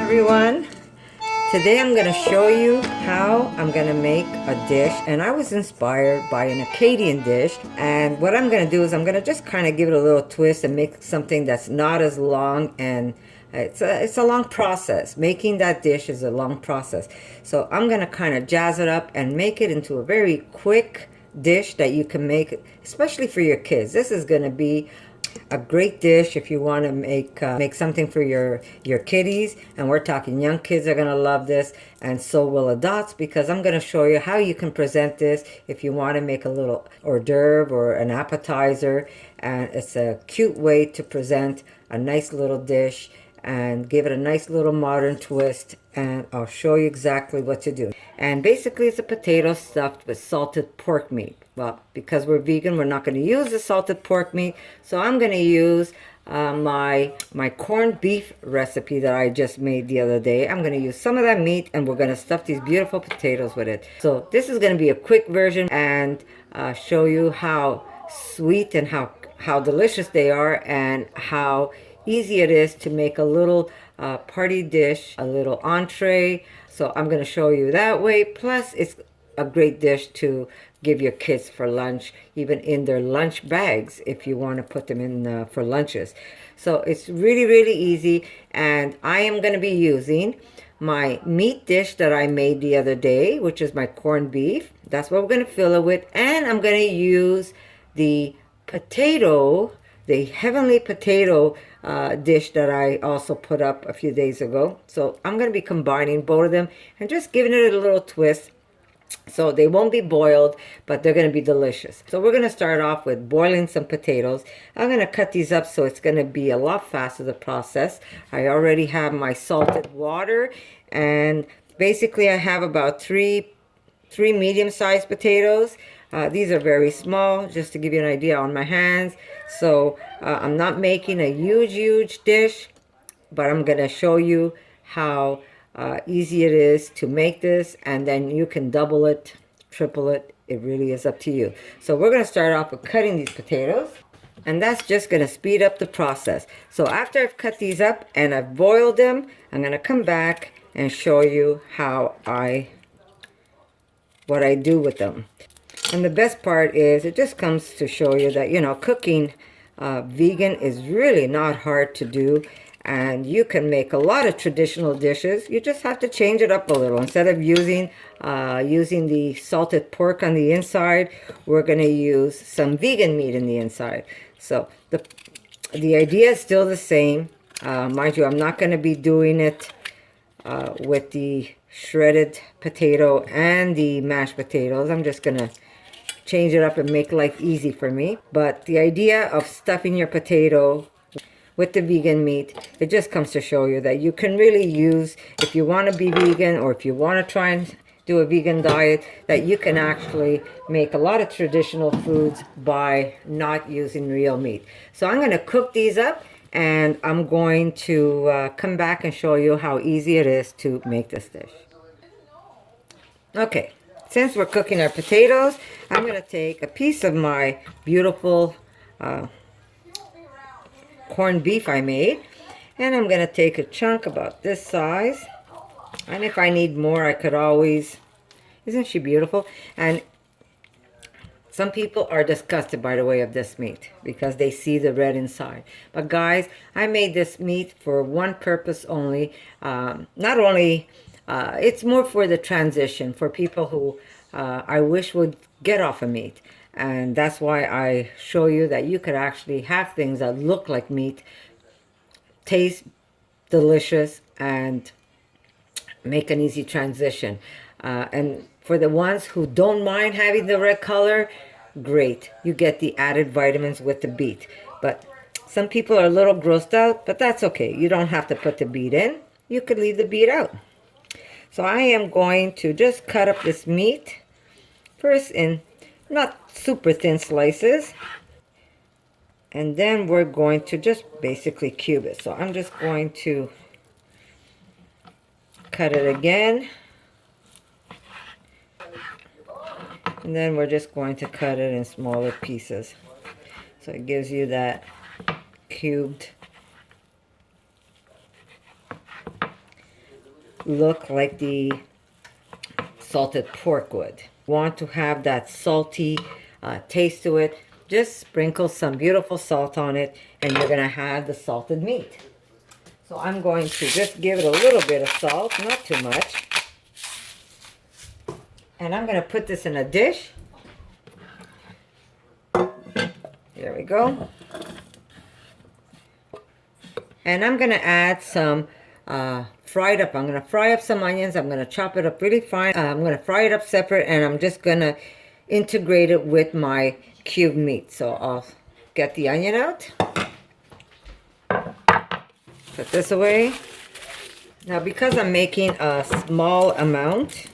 everyone. Today I'm going to show you how I'm going to make a dish, and I was inspired by an Acadian dish. And what I'm going to do is I'm going to just kind of give it a little twist and make something that's not as long, and it's a long process. Making that dish is a long process. So I'm going to kind of jazz it up and make it into a very quick dish that you can make, especially for your kids. This is going to be a great dish if you want to make something for your kiddies, and we're talking young kids are going to love this, and so will adults, because I'm going to show you how you can present this if you want to make a little hors d'oeuvre or an appetizer. And it's a cute way to present a nice little dish and give it a nice little modern twist, and I'll show you exactly what to do. And basically it's a potato stuffed with salted pork meat. Well, because we're vegan, we're not going to use the salted pork meat, so I'm going to use my corned beef recipe that I just made the other day. I'm going to use some of that meat, and we're going to stuff these beautiful potatoes with it. So this is going to be a quick version, and show you how sweet and how delicious they are, and how easy it is to make a little party dish, a little entree. So I'm going to show you that way. Plus, it's a great dish to give your kids for lunch, even in their lunch bags if you want to put them in for lunches. So it's really, really easy. And I am going to be using my meat dish that I made the other day, which is my corned beef. That's what we're going to fill it with. And I'm going to use the heavenly potato dish that I also put up a few days ago. So I'm going to be combining both of them and just giving it a little twist. So they won't be boiled, but they're going to be delicious. So we're going to start off with boiling some potatoes. I'm going to cut these up so it's going to be a lot faster, the process. I already have my salted water, and basically I have about three medium-sized potatoes. These are very small, just to give you an idea on my hands. So I'm not making a huge dish, but I'm going to show you how easy it is to make this, and then you can double it, triple it. It really is up to you. So we're going to start off with cutting these potatoes, and that's just going to speed up the process. So after I've cut these up and I've boiled them, I'm going to come back and show you what I do with them. And the best part is it just comes to show you that, you know, cooking vegan is really not hard to do. And you can make a lot of traditional dishes. You just have to change it up a little. Instead of using the salted pork on the inside, we're going to use some vegan meat in the inside. So the idea is still the same. Mind you, I'm not going to be doing it with the shredded potato and the mashed potatoes. I'm just going to change it up and make life easy for me. But the idea of stuffing your potato with the vegan meat, it just comes to show you that you can really use, if you want to be vegan or if you want to try and do a vegan diet, that you can actually make a lot of traditional foods by not using real meat. So I'm going to cook these up, and I'm going to come back and show you how easy it is to make this dish. Okay, since we're cooking our potatoes, I'm going to take a piece of my beautiful corned beef I made, and I'm going to take a chunk about this size, and if I need more I could always, isn't she beautiful? And some people are disgusted by the way of this meat because they see the red inside, but guys, I made this meat for one purpose only. Not only it's more for the transition, for people who I wish would get off of meat. And that's why I show you that you could actually have things that look like meat, taste delicious, and make an easy transition. And for the ones who don't mind having the red color, great. You get the added vitamins with the beet. But some people are a little grossed out, but that's okay. You don't have to put the beet in. You could leave the beet out. So I am going to just cut up this meat first in not super thin slices, and then we're going to just basically cube it. So I'm just going to cut it again, and then we're just going to cut it in smaller pieces, so it gives you that cubed look like the salted pork would. Want to have that salty taste to it, just sprinkle some beautiful salt on it and you're gonna have the salted meat. So I'm going to just give it a little bit of salt, not too much. And I'm gonna put this in a dish. There we go. And I'm gonna add some fried up. I'm gonna fry up some onions. I'm gonna chop it up really fine. I'm gonna fry it up separate, and I'm just gonna integrate it with my cubed meat. So I'll get the onion out. Put this away. Now, because I'm making a small amount,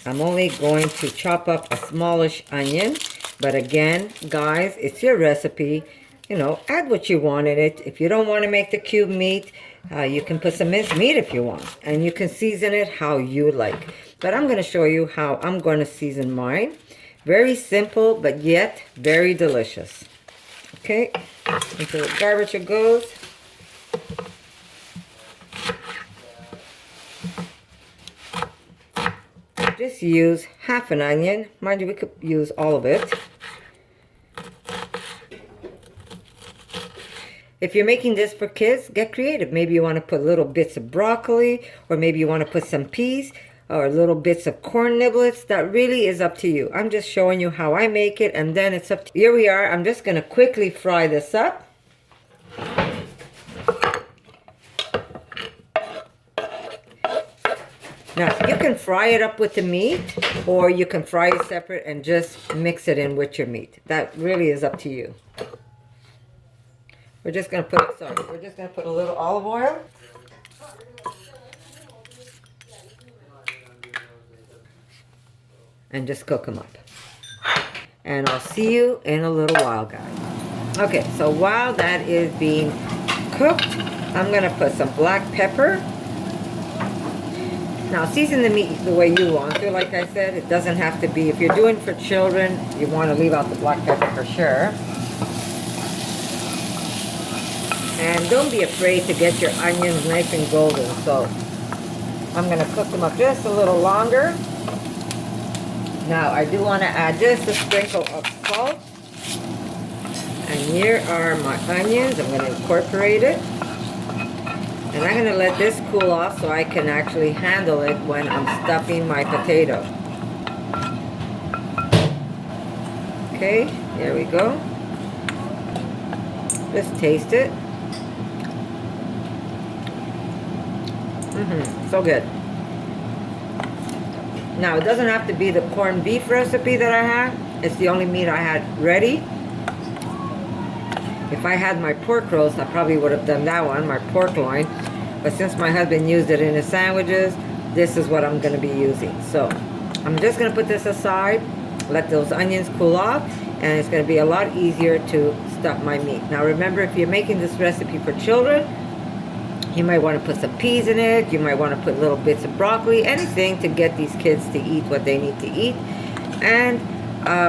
I'm only going to chop up a smallish onion. But again, guys, it's your recipe. You know, add what you want in it. If you don't want to make the cube meat, you can put some minced meat if you want. And you can season it how you like. But I'm going to show you how I'm going to season mine. Very simple, but yet very delicious. Okay, into the garbage it goes. Just use half an onion. Mind you, we could use all of it. If you're making this for kids, get creative. Maybe you want to put little bits of broccoli, or maybe you want to put some peas, or little bits of corn niblets. That really is up to you. I'm just showing you how I make it, and then it's up to you. Here we are. I'm just going to quickly fry this up. Now, you can fry it up with the meat, or you can fry it separate and just mix it in with your meat. That really is up to you. We're just going to put a little olive oil. And just cook them up. And I'll see you in a little while, guys. Okay, so while that is being cooked, I'm going to put some black pepper. Now, season the meat the way you want to. Like I said, it doesn't have to be. If you're doing for children, you want to leave out the black pepper for sure. And don't be afraid to get your onions nice and golden. So I'm going to cook them up just a little longer. Now, I do want to add just a sprinkle of salt. And here are my onions. I'm going to incorporate it. And I'm going to let this cool off so I can actually handle it when I'm stuffing my potato. Okay, there we go. Just taste it. So good. Now, it doesn't have to be the corned beef recipe that I had. It's the only meat I had ready. If I had my pork roast, I probably would have done that one, my pork loin. But since my husband used it in his sandwiches, this is what I'm going to be using. So, I'm just going to put this aside, let those onions cool off, and it's going to be a lot easier to stuff my meat. Now, remember, if you're making this recipe for children, you might want to put some peas in it. You might want to put little bits of broccoli, anything to get these kids to eat what they need to eat. And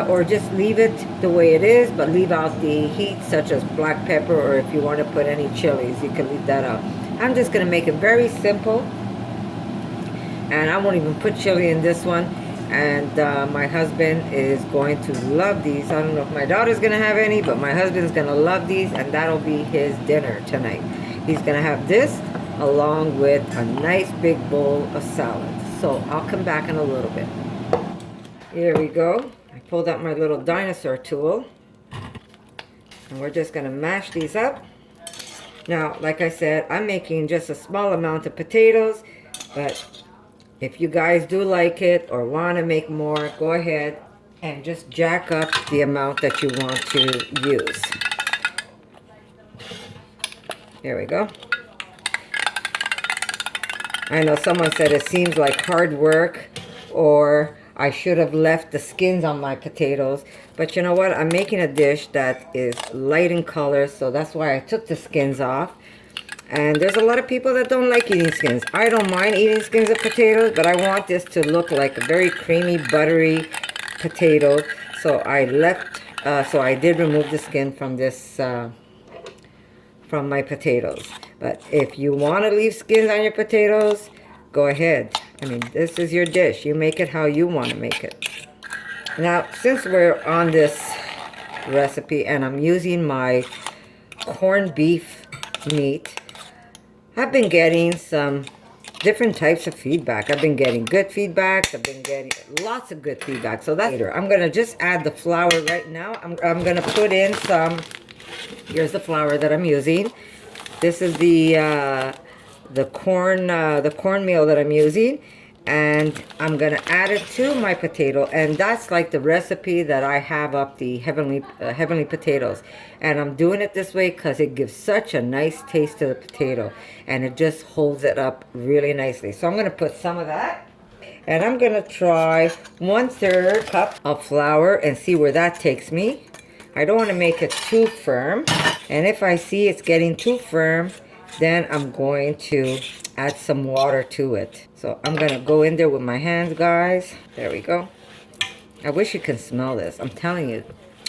or just leave it the way it is, but leave out the heat, such as black pepper, or if you want to put any chilies, you can leave that out. I'm just going to make it very simple. And I won't even put chili in this one. And my husband is going to love these. I don't know if my daughter's going to have any, but my husband's going to love these, and that'll be his dinner tonight. He's going to have this along with a nice big bowl of salad. So I'll come back in a little bit. Here we go. I pulled out my little dinosaur tool. And we're just going to mash these up. Now, like I said, I'm making just a small amount of potatoes. But if you guys do like it or want to make more, go ahead and just jack up the amount that you want to use. Here we go. I know someone said it seems like hard work, or I should have left the skins on my potatoes. But you know what? I'm making a dish that is light in color, so that's why I took the skins off. And there's a lot of people that don't like eating skins. I don't mind eating skins of potatoes, but I want this to look like a very creamy, buttery potato. So I did remove the skin from this from my potatoes. But if you want to leave skins on your potatoes, go ahead. I mean, this is your dish. You make it how you want to make it. Now, since we're on this recipe and I'm using my corned beef meat, I've been getting some different types of feedback. I've been getting good feedback. I've been getting lots of good feedback. So that's later. I'm going to just add the flour right now. I'm going to put in some, here's the flour that I'm using. This is the cornmeal that I'm using. And I'm going to add it to my potato. And that's like the recipe that I have up the heavenly potatoes. And I'm doing it this way because it gives such a nice taste to the potato. And it just holds it up really nicely. So I'm going to put some of that. And I'm going to try 1/3 cup of flour and see where that takes me. I don't want to make it too firm. And if I see it's getting too firm, then I'm going to add some water to it. So I'm going to go in there with my hands, guys. There we go. I wish you can smell this. I'm telling you.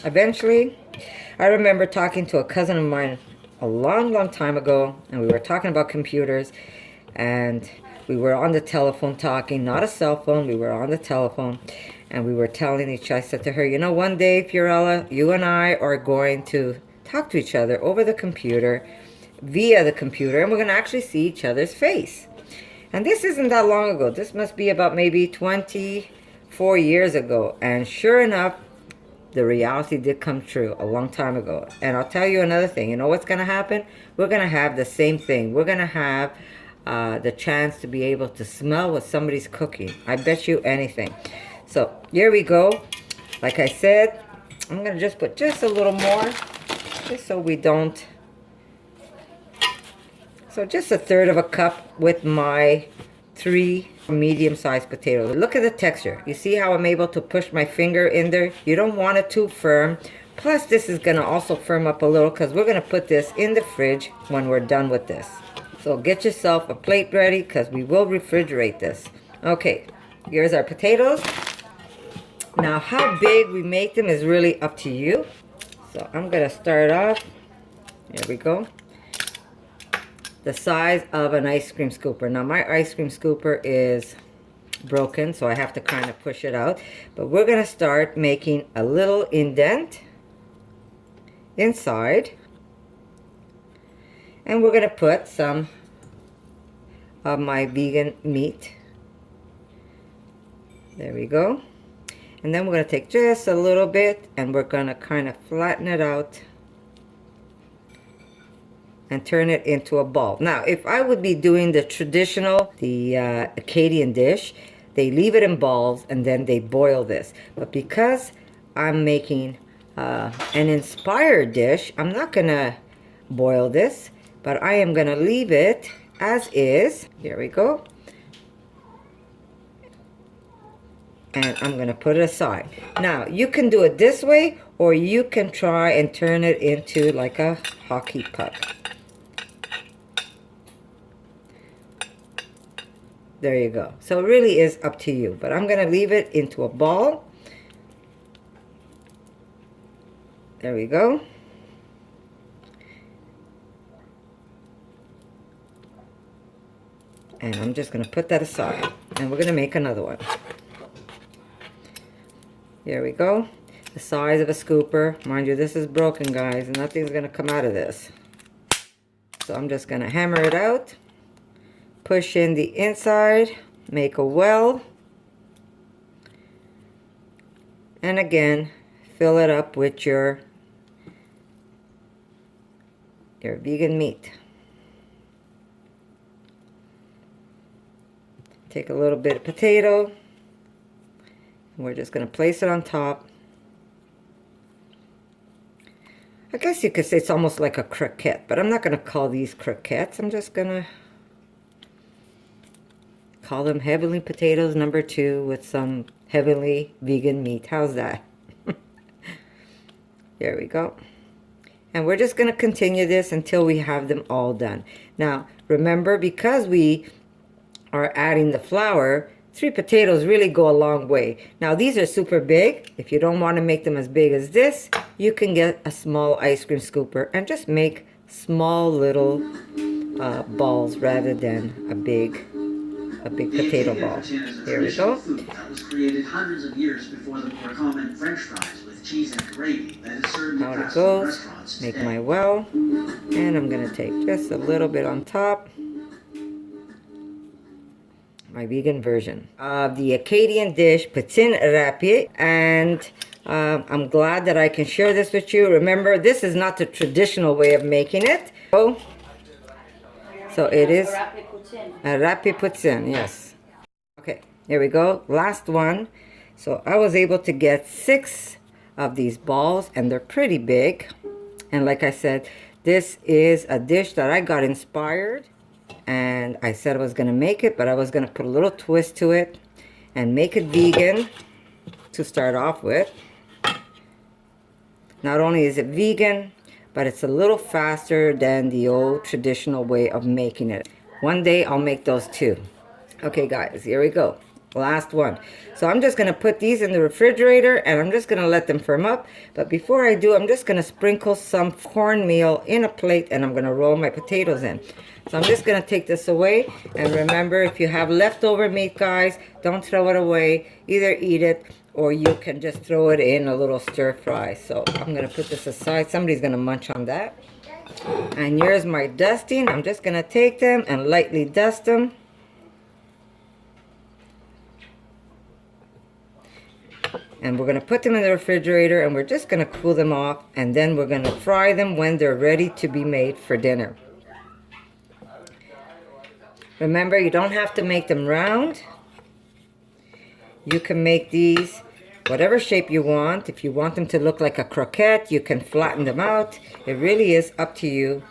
Eventually, I remember talking to a cousin of mine a long time ago, and we were talking about computers, and we were on the telephone talking, not a cell phone, we were on the telephone, and we were telling each other. I said to her, you know, one day, Fiorella, you and I are going to talk to each other over the computer, via the computer, and we're going to actually see each other's face. And this isn't that long ago. This must be about maybe 24 years ago. And sure enough, the reality did come true a long time ago. And I'll tell you another thing. You know what's going to happen? We're going to have the same thing. We're going to have the chance to be able to smell what somebody's cooking. I bet you anything. So here we go. Like I said, I'm going to just put just a little more, just so we don't. So just 1/3 cup with my 3 medium-sized potatoes. Look at the texture. You see how I'm able to push my finger in there? You don't want it too firm. Plus, this is going to also firm up a little because we're going to put this in the fridge when we're done with this. So get yourself a plate ready because we will refrigerate this. Okay, here's our potatoes. Now, how big we make them is really up to you. So I'm going to start off. Here we go. The size of an ice cream scooper. Now my ice cream scooper is broken, so I have to kind of push it out. But we're going to start making a little indent inside. And we're going to put some of my vegan meat. There we go. And then we're going to take just a little bit and we're going to kind of flatten it out and turn it into a ball. Now, if I would be doing the traditional, the Acadian dish, they leave it in balls and then they boil this. But because I'm making an inspired dish, I'm not gonna boil this, but I am gonna leave it as is. Here we go. And I'm gonna put it aside. Now, you can do it this way, or you can try and turn it into like a hockey puck. There you go. So it really is up to you. But I'm going to leave it into a ball. There we go. And I'm just going to put that aside. And we're going to make another one. There we go. The size of a scooper. Mind you, this is broken, guys. And nothing's going to come out of this. So I'm just going to hammer it out. Push in the inside, make a well, and again, fill it up with your vegan meat. Take a little bit of potato, and we're just going to place it on top. I guess you could say it's almost like a croquette, but I'm not going to call these croquettes. I'm just going to call them heavenly potatoes number 2 with some heavenly vegan meat. How's that? There we go. And we're just going to continue this until we have them all done. Now, remember, because we are adding the flour, 3 potatoes really go a long way. Now, these are super big. If you don't want to make them as big as this, you can get a small ice cream scooper and just make small little balls rather than a big a big potato ball. Here we go. That was created hundreds of years before the more common French fries with cheese and gravy that is served Out in it fast food goes. restaurants Make today. my well. And I'm going to take just a little bit on top. My vegan version of the Acadian dish, Poutine râpée. And I'm glad that I can share this with you. Remember, this is not the traditional way of making it. So it is a râpée poutine, yes. Okay, here we go. Last one. So I was able to get 6 of these balls, and they're pretty big. And like I said, this is a dish that I got inspired, and I said I was going to make it, but I was going to put a little twist to it and make it vegan to start off with. Not only is it vegan, but it's a little faster than the old traditional way of making it. One day I'll make those too. Okay guys, here we go. Last one. So I'm just going to put these in the refrigerator, and I'm just going to let them firm up. But before I do, I'm just going to sprinkle some cornmeal in a plate, and I'm going to roll my potatoes in. So I'm just going to take this away. And remember, if you have leftover meat, guys, don't throw it away. Either eat it, or you can just throw it in a little stir fry. So I'm going to put this aside. Somebody's going to munch on that. And here's my dusting. I'm just going to take them and lightly dust them. And we're going to put them in the refrigerator, and we're just going to cool them off. And then we're going to fry them when they're ready to be made for dinner. Remember, you don't have to make them round. You can make these whatever shape you want. If you want them to look like a croquette, you can flatten them out. It really is up to you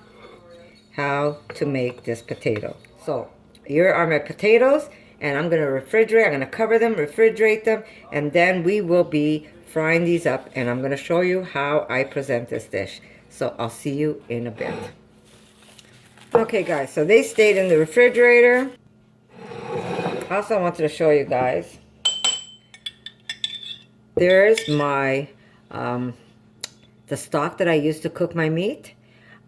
how to make this potato. So here are my potatoes, and I'm going to refrigerate. I'm going to cover them, refrigerate them, and then we will be frying these up, and I'm going to show you how I present this dish. So I'll see you in a bit. Okay guys, so they stayed in the refrigerator. Also, I wanted to show you guys, there's my the stock that I used to cook my meat.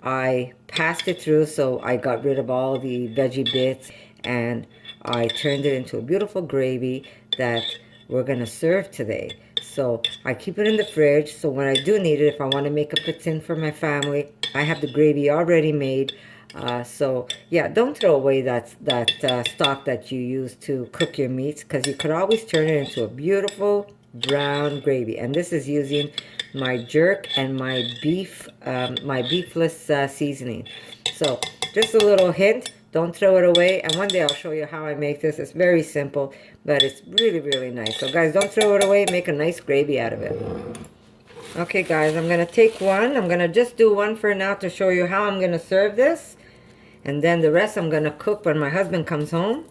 I passed it through, so I got rid of all the veggie bits, and I turned it into a beautiful gravy that we're gonna serve today. So I keep it in the fridge, so when I do need it, if I want to make a poutine for my family, I have the gravy already made. So yeah, don't throw away that stock that you use to cook your meats, because you could always turn it into a beautiful brown gravy. And this is using my jerk and my beef, my beefless seasoning. So just a little hint, don't throw it away. And one day I'll show you how I make this. It's very simple, but it's really, really nice. So guys, don't throw it away. Make a nice gravy out of it. Okay guys, I'm going to take one. I'm going to just do one for now to show you how I'm going to serve this. And then the rest I'm going to cook when my husband comes home.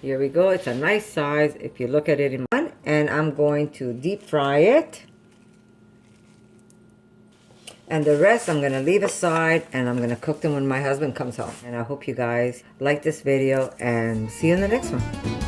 Here we go. It's a nice size if you look at it in one. And I'm going to deep fry it. And the rest I'm going to leave aside, and I'm going to cook them when my husband comes home. And I hope you guys like this video, and see you in the next one.